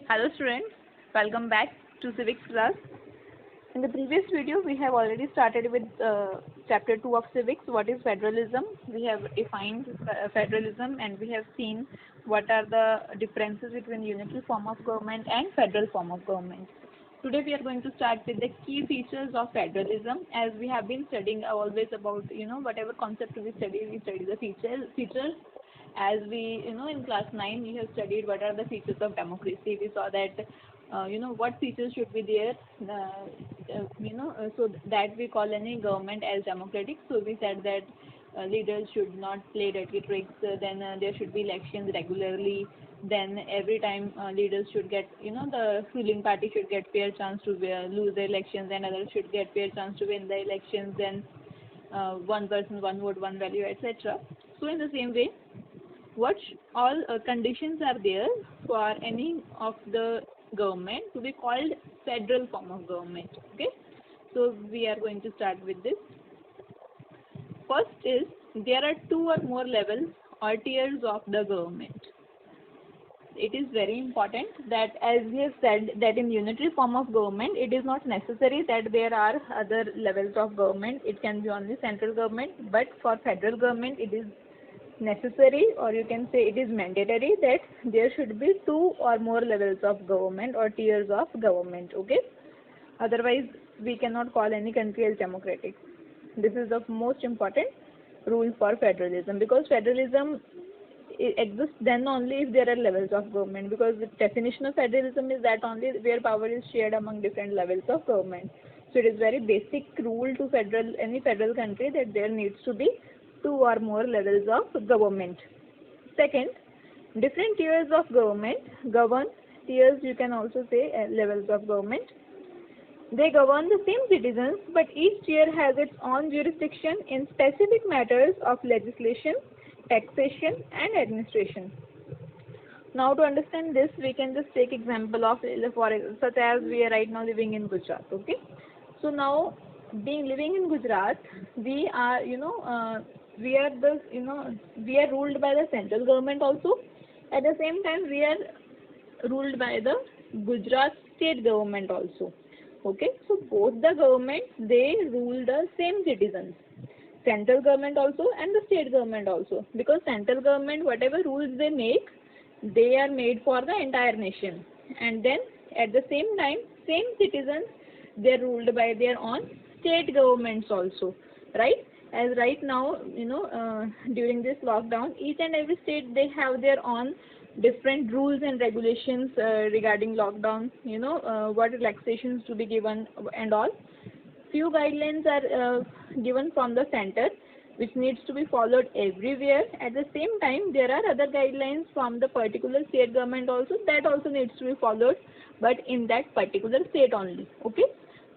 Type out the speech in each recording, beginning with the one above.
Hello students, welcome back to civics class. In the previous video we have already started with chapter 2 of civics, what is federalism. We have defined federalism and we have seen what are the differences between unitary form of government and federal form of government. Today we are going to start with the key features of federalism. As we have been studying always about whatever concept we study the features. As we in class 9 we have studied what are the features of democracy. We saw that what features should be there, so that we call any government as democratic. So we said that leaders should not play dirty tricks, then there should be elections regularly, then every time leaders should get, the ruling party should get fair chance to lose the elections and others should get fair chance to win the elections, then one person, one vote, one value, etc. So in the same way, what all conditions are there for any of the government to be called federal form of government. Okay, so we are going to start with this. First is there are two or more levels or tiers of the government. It is very important that, as we have said, that in unitary form of government it is not necessary that there are other levels of government. It can be only central government, but for federal government it is necessary, or you can say it is mandatory, that there should be two or more levels of government or tiers of government. Okay, otherwise we cannot call any country as democratic. This is the most important rule for federalism, because federalism exists then only if there are levels of government, because the definition of federalism is that only where power is shared among different levels of government. So it is very basic rule to any federal country that there needs to be two or more levels of government. Second, different tiers of government govern. Tiers, you can also say levels of government. They govern the same citizens, but each tier has its own jurisdiction in specific matters of legislation, taxation and administration. Now to understand this, we can just take example of, such as we are right now living in Gujarat. Okay, so now living in Gujarat, we are we are ruled by the central government also. At the same time, we are ruled by the Gujarat state government also. Okay, so both the governments, they rule the same citizens, central government also and the state government also, because central government, whatever rules they make, they are made for the entire nation, and then at the same time same citizens, they are ruled by their own state governments also, right? As right now, during this lockdown, each and every state, they have their own different rules and regulations regarding lockdown, what relaxations to be given and all. Few guidelines are given from the center, which needs to be followed everywhere. At the same time, there are other guidelines from the particular state government also, that also needs to be followed, but in that particular state only. Okay,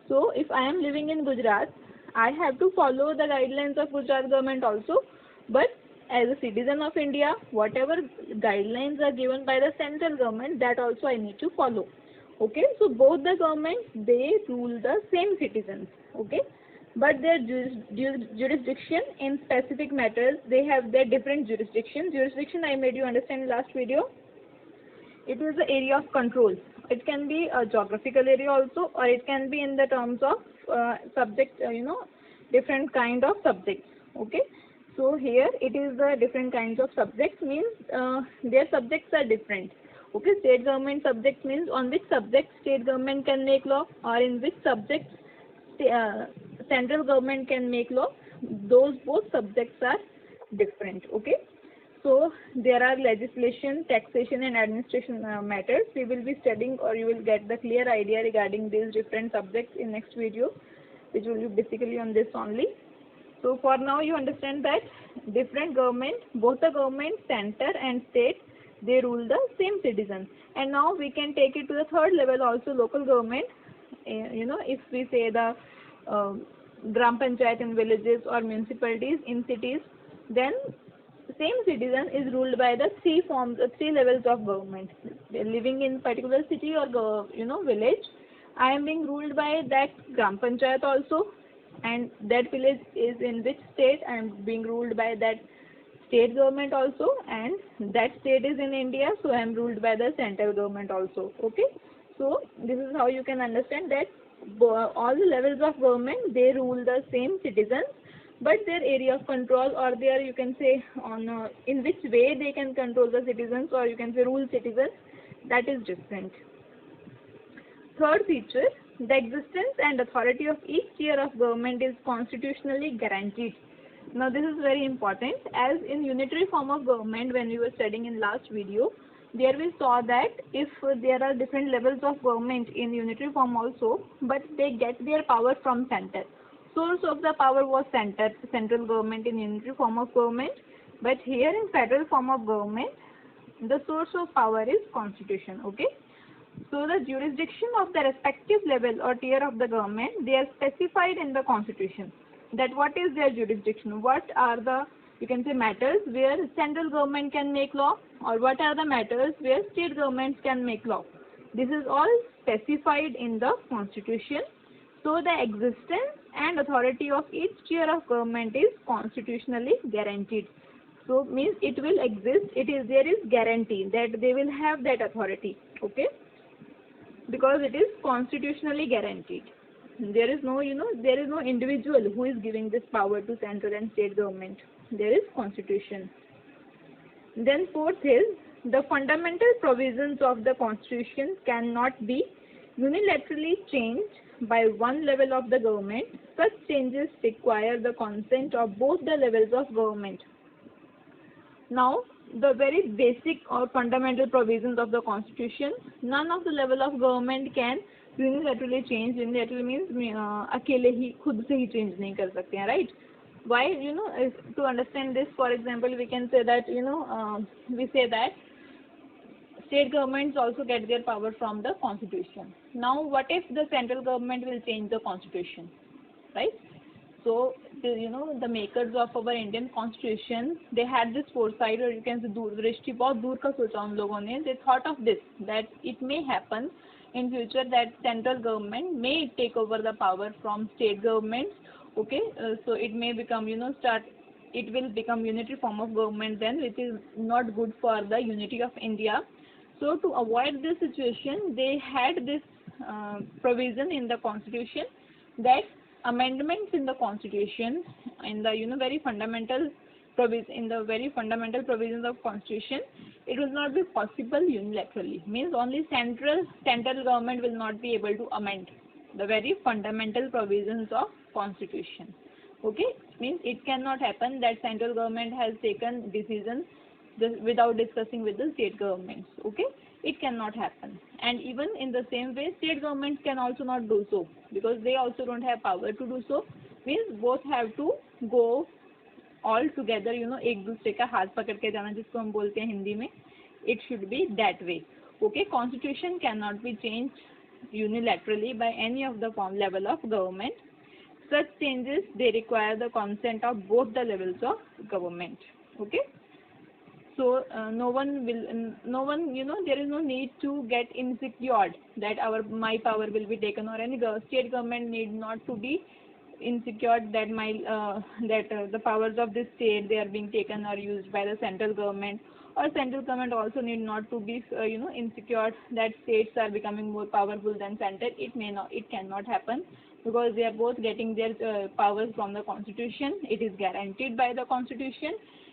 so if I am living in Gujarat, I have to follow the guidelines of Gujarat government also, but as a citizen of India, whatever guidelines are given by the central government, that also I need to follow. Okay, so both the governments, they rule the same citizens. Okay, but their jurisdiction in specific matters, they have their different jurisdiction. Jurisdiction I made you understand in last video. It is the area of control. It can be a geographical area also, or it can be in the terms of subject, different kind of subjects. Okay, so here it is the different kinds of subjects, means their subjects are different. Okay, state government subjects means on which subject state government can make law, or in which subjects central government can make law. Those both subjects are different. Okay, so there are legislation, taxation and administration matters. We will be studying, or you will get the clear idea regarding these different subjects in next video, which will be basically on this only. So for now you understand that different government, both the government, center and state, they rule the same citizens. And now we can take it to the third level also, local government. If we say the gram panchayat in villages or municipalities in cities, then same citizen is ruled by the three levels of government. Living in particular city or village, I am being ruled by that gram panchayat also, and that village is in which state, I am being ruled by that state government also, and that state is in India, so I am ruled by the central government also. Okay, so this is how you can understand that all the levels of government, they rule the same citizens, but their area of control, or their, you can say, on in which way they can control the citizens, or you can say rule citizens, that is different. Third feature, the existence and authority of each tier of government is constitutionally guaranteed. Now this is very important, as in unitary form of government, when we were studying in last video, there we saw that if there are different levels of government in unitary form also, but they get their power from center. Source of the power was central government in unitary form of government, but here in federal form of government, the source of power is constitution. Okay. So the jurisdiction of the respective level or tier of the government, they are specified in the constitution. That what is their jurisdiction? What are the, you can say, matters where central government can make law, or what are the matters where state governments can make law? This is all specified in the constitution. So the existence and authority of each tier of government is constitutionally guaranteed. So means it will exist. There is guarantee that they will have that authority. Okay. Because it is constitutionally guaranteed. There is no, there is no individual who is giving this power to central and state government. There is constitution. Then fourth is, the fundamental provisions of the constitution cannot be unilaterally changed by one level of the government. Such changes require the consent of both the levels of government. Now, the very basic or fundamental provisions of the constitution, none of the level of government can unilaterally change. Unilaterally means अकेले ही खुद से ही change नहीं कर सकते हैं, right? Why? To understand this, for example, we can say that we say that state governments also get their power from the constitution. Now, what if the central government will change the constitution, right? So, the makers of our Indian constitution, they had this foresight, or you can say दूरदृष्टि, बहुत दूर का सोचा उन लोगों ने. They thought of this, that it may happen in future that central government may take over the power from state governments. Okay, so it may become, it will become unitary form of government then, which is not good for the unity of India. So to avoid this situation, they had this provision in the constitution, that amendments in the constitution, in the very fundamental provisions of constitution, it will not be possible unilaterally. Means only central government will not be able to amend the very fundamental provisions of constitution. Okay, means it cannot happen that central government has taken decisions without discussing with the state governments. Okay, it cannot happen. And even in the same way, state governments can also not do so, because they also don't have power to do so. Means both have to go all together, एक दूसरे का हाथ पकड़ के जाना, जिसको हम बोलते हैं हिंदी में. It should be that way. Okay, constitution cannot be changed unilaterally by any of the level of government. Such changes, they require the consent of both the levels of government. Okay. So no one, there is no need to get insecure that my power will be taken, or any state government need not to be insecure that the powers of this state, they are being taken or used by the central government, or central government also need not to be insecure that states are becoming more powerful than center. It cannot happen, because they are both getting their powers from the constitution. It is guaranteed by the constitution,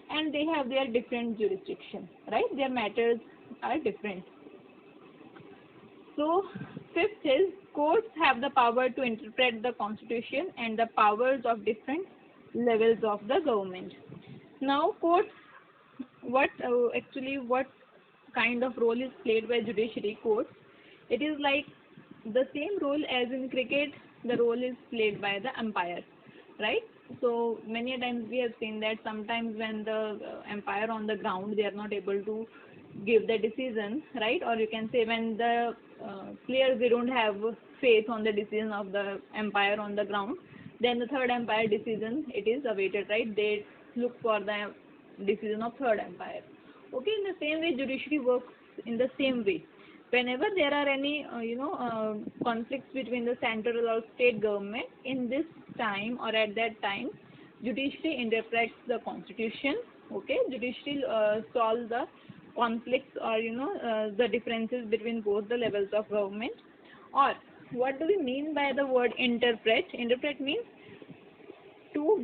and they have their different jurisdiction, right? Their matters are different. So fifth is, courts have the power to interpret the constitution and the powers of different levels of the government. Now courts, what kind of role is played by judiciary courts? It is like the same role as in cricket, the role is played by the umpire, right? So many a times we have seen that sometimes when the umpire on the ground, they are not able to give the decision, right? Or you can say when the players, they don't have faith on the decision of the umpire on the ground, then the third umpire decision, it is awaited, right? They look for the decision of third umpire. Okay, in the same way, judiciary works in the same way. Whenever there are any conflicts between the central or state government, in this time or at that time, judiciary interprets the constitution Okay, judiciary solve the conflicts or the differences between both the levels of government. Or what do we mean by the word interpret? Interpret means to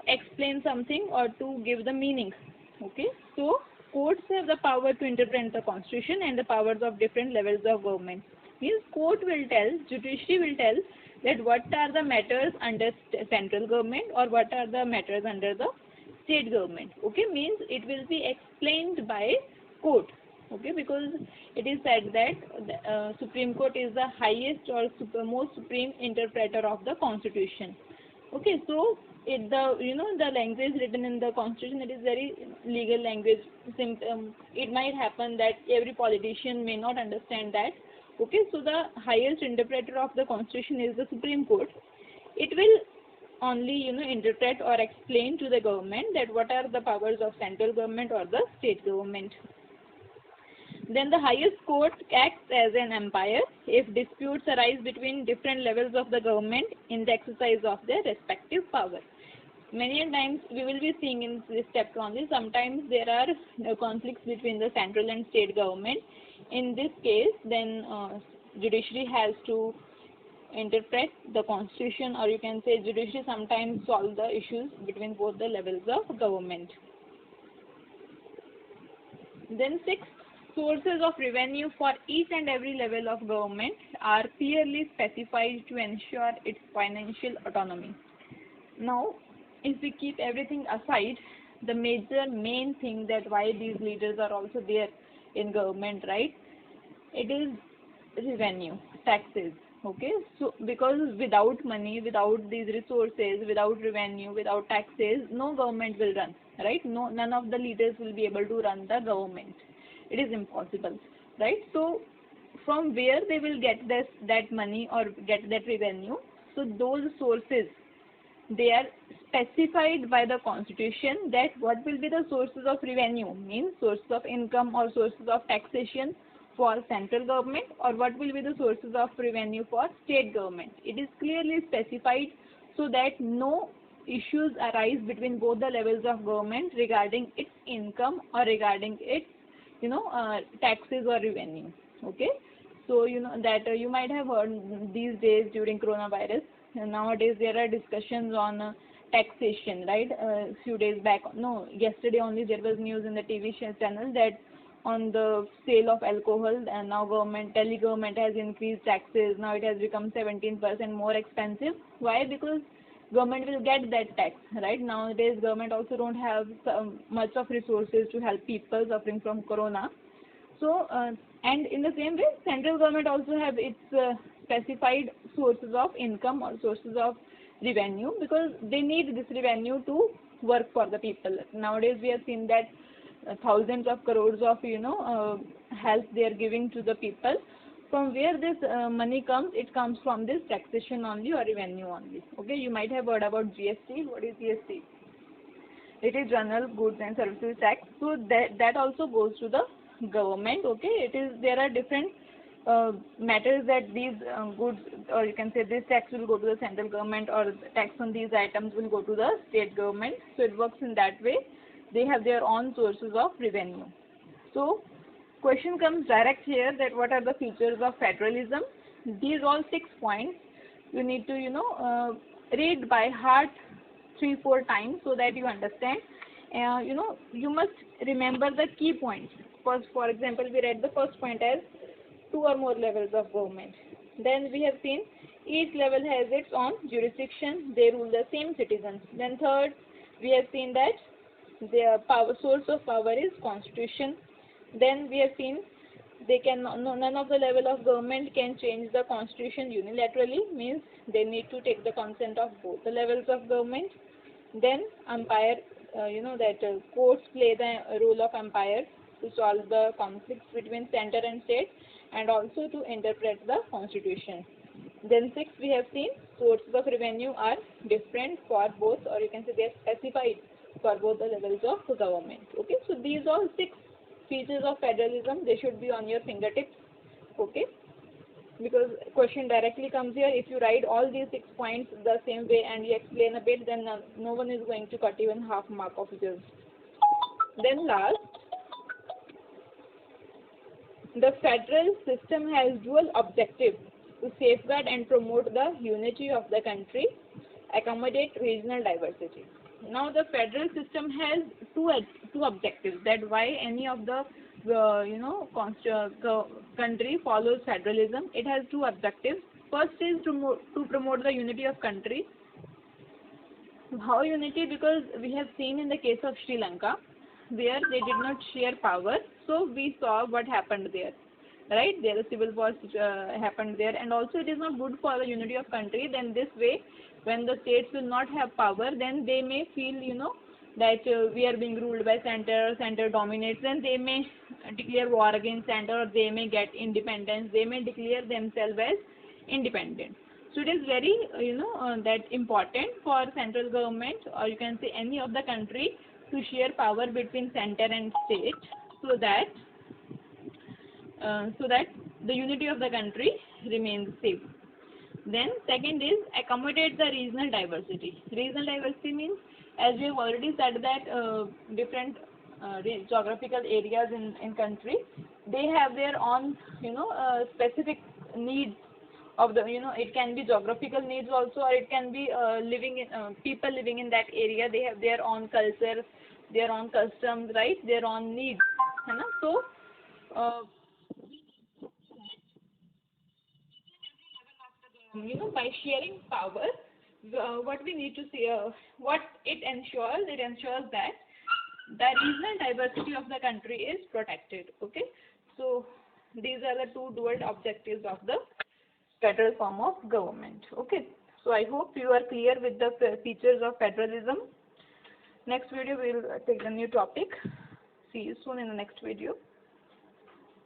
explain something or to give the meaning. Okay, so courts have the power to interpret the constitution and the powers of different levels of government. Means court will tell, judiciary will tell that what are the matters under central government or what are the matters under the state government. Okay, means it will be explained by court. Okay, because it is said that the Supreme Court is the highest or most supreme interpreter of the constitution. Okay, so the language written in the constitution, it is very legal language. It might happen that every politician may not understand that. Okay, so the highest interpreter of the constitution is the Supreme Court. It will only interpret or explain to the government that what are the powers of central government or the state government. Then the highest court acts as an umpire if disputes arise between different levels of the government in the exercise of their respective power. Many times we will be seeing in this chapter only, sometimes there are conflicts between the central and state government. In this case, then judiciary has to interpret the constitution, or you can say judiciary sometimes solve the issues between both the levels of government. Then sixth, sources of revenue for each and every level of government are clearly specified to ensure its financial autonomy. Now, if we keep everything aside, the main thing that why these leaders are also there in government, right? It is revenue, taxes. Okay, so because without money, without these resources, without revenue, without taxes, no government will run, right? No, none of the leaders will be able to run the government. It is impossible, right? So from where they will get that money or get that revenue? So those sources, they are specified by the constitution, that what will be the sources of revenue, means sources of income or sources of taxation for central government, or what will be the sources of revenue for state government. It is clearly specified so that no issues arise between both the levels of government regarding its income or regarding its taxes or revenue. Okay, so that you might have heard these days during coronavirus. Nowadays there are discussions on taxation, right? Few days back, no, yesterday only there was news in the TV channel that on the sale of alcohol, and now Delhi government has increased taxes. Now it has become 17% more expensive. Why? Because government will get that tax, right? Nowadays government also don't have much of resources to help people suffering from corona. So and in the same way, central government also have its specified sources of income or sources of revenue, because they need this revenue to work for the people. Nowadays we have seen that thousands of crores of help they are giving to the people. From where this money comes, it comes from this taxation only or revenue only. Okay, you might have heard about GST. What is GST? It is General Goods and Services Tax. So that also goes to the government. Okay, there are different matters that these goods, or you can say this tax will go to the central government, or tax on these items will go to the state government. So it works in that way. They have their own sources of revenue. So question comes direct here, that what are the features of federalism? These all 6 points you need to read by heart 3-4 times so that you understand. You must remember the key points. First, for example, we read the first point as 2 or more levels of government. Then we have seen each level has its own jurisdiction. They rule the same citizens. Then third, we have seen that their source of power is constitution. Then we have seen none of the level of government can change the constitution unilaterally, means they need to take the consent of both the levels of government. Then umpire, courts play the role of umpire to solve the conflicts between center and state, and also to interpret the constitution. Then sixth, we have seen sources of revenue are different for both, or you can say they are specified for both the levels of government. Okay, so these all 6 features of federalism, they should be on your fingertips. Okay, because question directly comes here. If you write all these 6 points the same way and you explain a bit, then no one is going to cut even half mark of yours. Then last, the federal system has dual objectives to safeguard and promote the unity of the country, accommodate regional diversity. Now, the federal system has two objectives. That why any of the country follows federalism. It has two objectives. First is to promote the unity of country. How unity? Because we have seen in the case of Sri Lanka, where they did not share power, so we saw what happened there, right? There a civil war happened there, and also it is not good for the unity of country. Then this way, when the states will not have power, then they may feel, that we are being ruled by center dominates, then they may declare war against center, or they may get independence, they may declare themselves as independent. So it is very, that important for central government, or you can say any of the country, to share power between center and state, so that the unity of the country remains safe. Then second is accommodate the regional diversity. Regional diversity means, as we have already said, that different geographical areas in country, they have their own specific needs of the, it can be geographical needs also, or it can be people living in that area, they have their own culture, their own customs, right, their own needs, so by sharing power, what we need to see, what it ensures that the regional diversity of the country is protected. Okay, so these are the two dual objectives of the federal form of government. Okay, so I hope you are clear with the features of federalism. Next video we will take a new topic. See you soon in the next video.